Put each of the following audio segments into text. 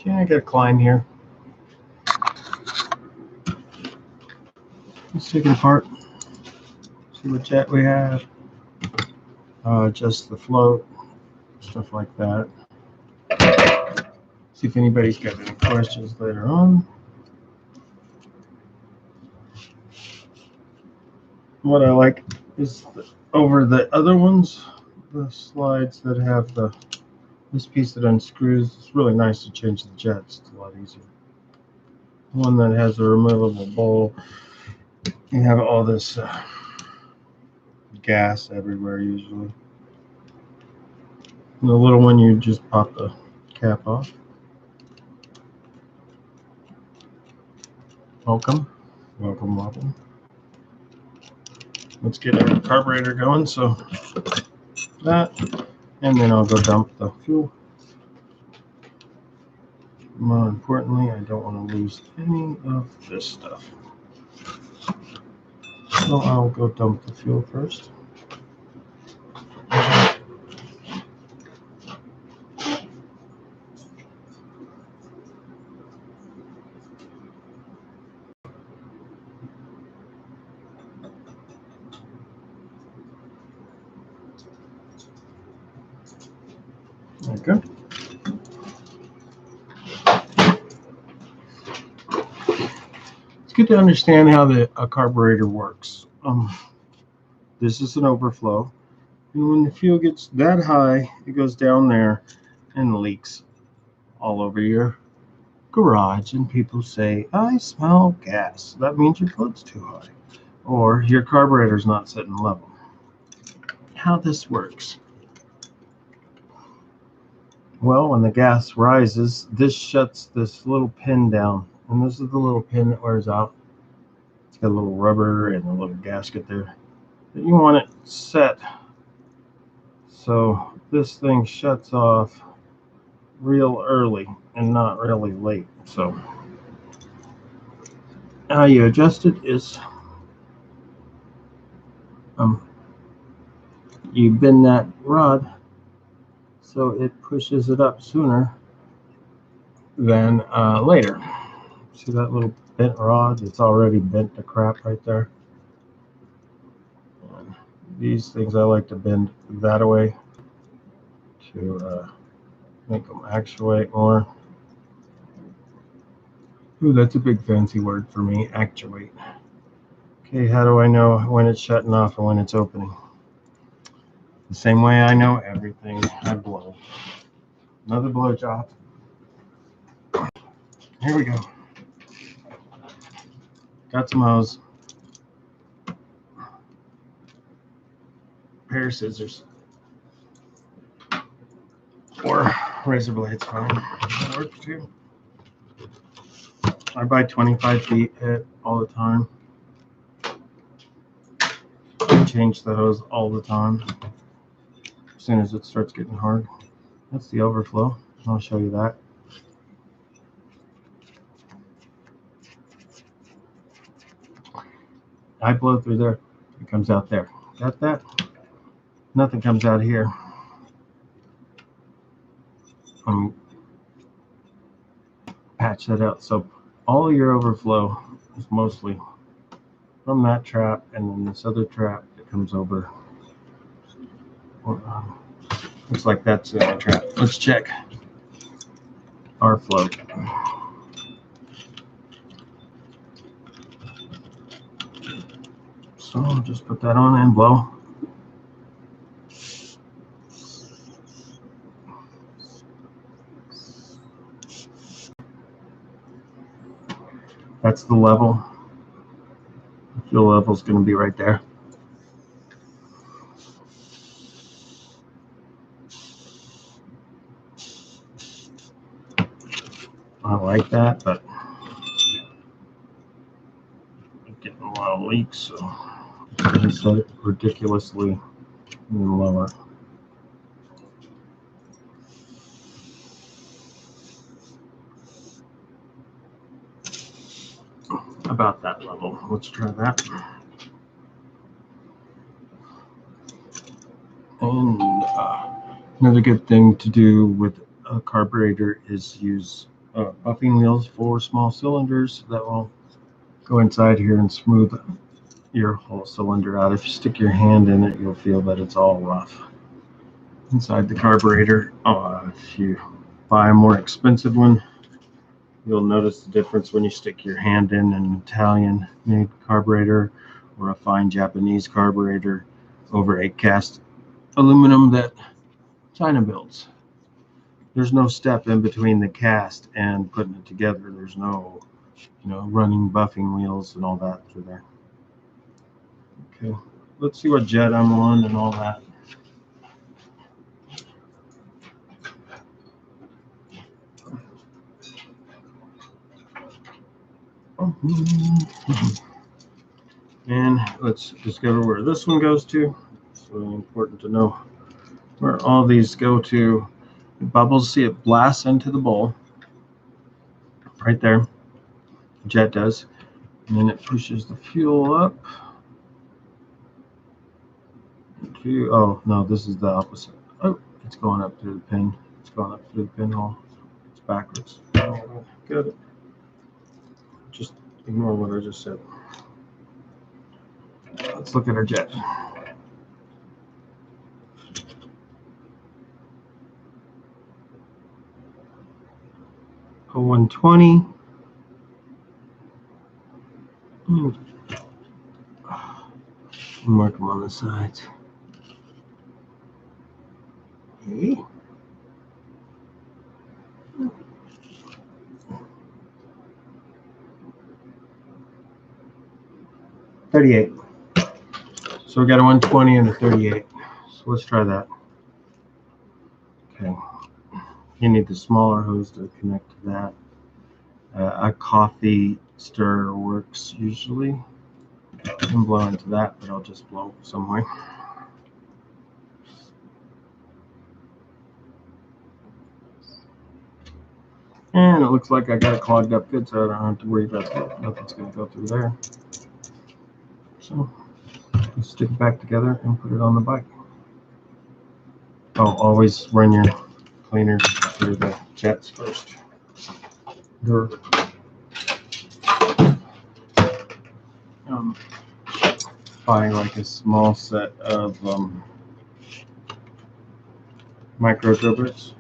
Okay, I got a climb here. Let's take it apart. See what jet we have. Just the float, stuff like that. See if anybody's got any questions later on. What I like is over the other ones, the slides that have this piece that unscrews. It's really nice to change the jets. It's a lot easier. One that has a removable bowl. You have all this gas everywhere usually. And the little one, you just pop the cap off. Welcome. Let's get our carburetor going. So that, and then I'll go dump the fuel. More importantly, I don't want to lose any of this stuff. So I'll go dump the fuel first. Okay. It's good to understand how a carburetor works. This is an overflow, and when the fuel gets that high, it goes down there and leaks all over your garage, and people say, "I smell gas." That means your float's too high, or your carburetor's not sitting level. How this works? Well, when the gas rises, this shuts this little pin down, and this is the little pin that wears out. It's got a little rubber and a little gasket there. But you want it set so this thing shuts off real early and not really late. So how you adjust it is you bend that rod so it pushes it up sooner than later. See that little bent rod? It's already bent to crap right there. And these things I like to bend that way to make them actuate more. Ooh, that's a big fancy word for me, actuate. Okay, how do I know when it's shutting off and when it's opening? The same way I know everything, I blow. Another blow job. Here we go. Got some hose. Pair of scissors. Or razor blades, fine. That works too. I buy 25 feet all the time. I change the hose all the time as soon as it starts getting hard. That's the overflow. I'll show you that. I blow through there. It comes out there. Got that? Nothing comes out here. Patch that out. So all your overflow is mostly from that trap, and then this other trap that comes over. Looks like that's the other trap. Let's check our float. So I'll just put that on and blow. That's the level. The fuel level is going to be right there. I like that, but I'm getting a lot of leaks, so I set it ridiculously lower. About that level. Let's try that. And another good thing to do with a carburetor is use buffing wheels, 4 small cylinders that will go inside here and smooth your whole cylinder out. If you stick your hand in it, you'll feel that it's all rough inside the carburetor. If you buy a more expensive one, you'll notice the difference when you stick your hand in an Italian made carburetor or a fine Japanese carburetor over a cast aluminum that China builds. There's no step in between the cast and putting it together. There's no, running buffing wheels and all that through there. Okay, let's see what jet I'm on and all that. And let's discover where this one goes to. It's really important to know where all these go to. The bubbles, see it blasts into the bowl right there. The jet does. And then it pushes the fuel up. Oh, no, this is the opposite. Oh, it's going up through the pin. It's going up through the pinhole. It's backwards. Got it. Just ignore what I just said. Let's look at our jet. A 120. Mark them on the sides. Okay. $38. So we got a 120 and a 38. So let's try that. Okay. You need the smaller hose to connect to that. A coffee stirrer works usually. I can blow into that, but I'll just blow some way. And it looks like I got it clogged up good, so I don't have to worry about that. Nothing's going to go through there. So let's stick it back together and put it on the bike. Oh, always run your cleaner through the jets first. Buy like a small set of micro driblets.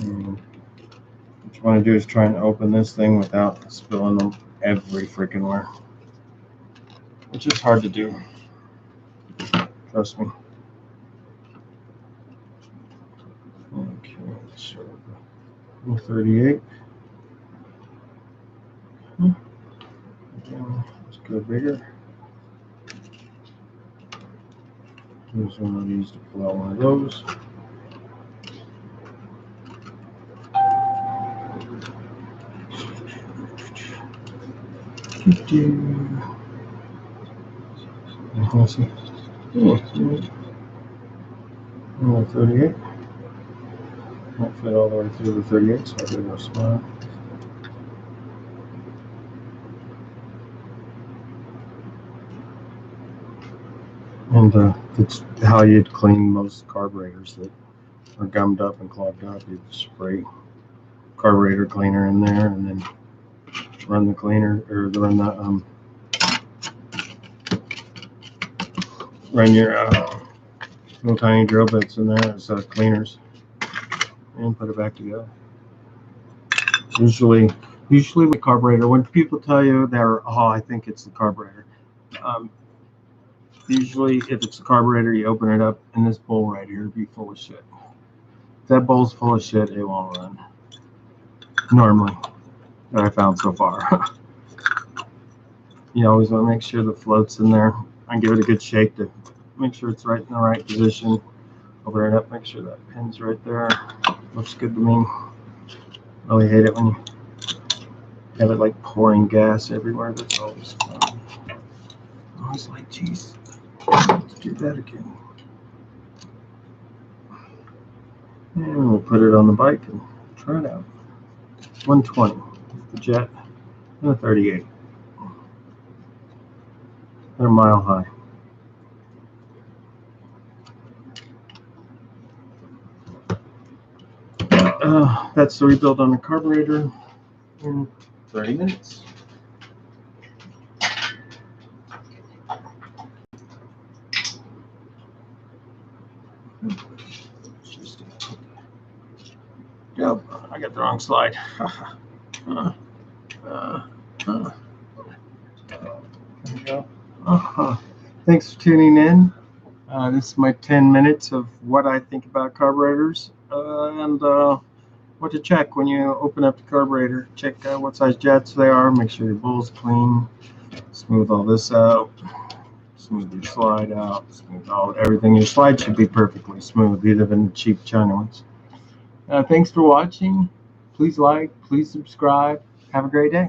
What you want to do is try and open this thing without spilling them every freaking where, which is hard to do. Trust me. Okay, so 38. Again, let's go bigger. Use one of these to pull out one of those. Oh, 38. Won't fit all the way through the 38, so I gotta go small. And it's how you'd clean most carburetors that are gummed up and clogged up. You'd spray carburetor cleaner in there and then run the cleaner, or run your little tiny drill bits in there as cleaners and put it back together. Usually with carburetor, when people tell you I think it's the carburetor. Usually if it's the carburetor, you open it up and this bowl right here would be full of shit. If that bowl's full of shit, it won't run. Normally, that I found so far. You always want to make sure the float's in there and give it a good shake to make sure it's right in the right position. Open it up, make sure that pin's right there. Looks good to me. Really hate it when you have it like pouring gas everywhere. That's always fun. I was like, geez, let's do that again. And we'll put it on the bike and try it out. 120, the jet, and a 38. They're a mile high. That's the rebuild on the carburetor in 30 minutes. Yep, I got the wrong slide. There we go. Thanks for tuning in. This is my 10 minutes of what I think about carburetors and what to check when you open up the carburetor. Check what size jets they are. Make sure your bowl's clean. Smooth all this out. Smooth your slide out. Smooth everything. Your slide should be perfectly smooth, either than the cheap China ones. Thanks for watching. Please like, please subscribe. Have a great day.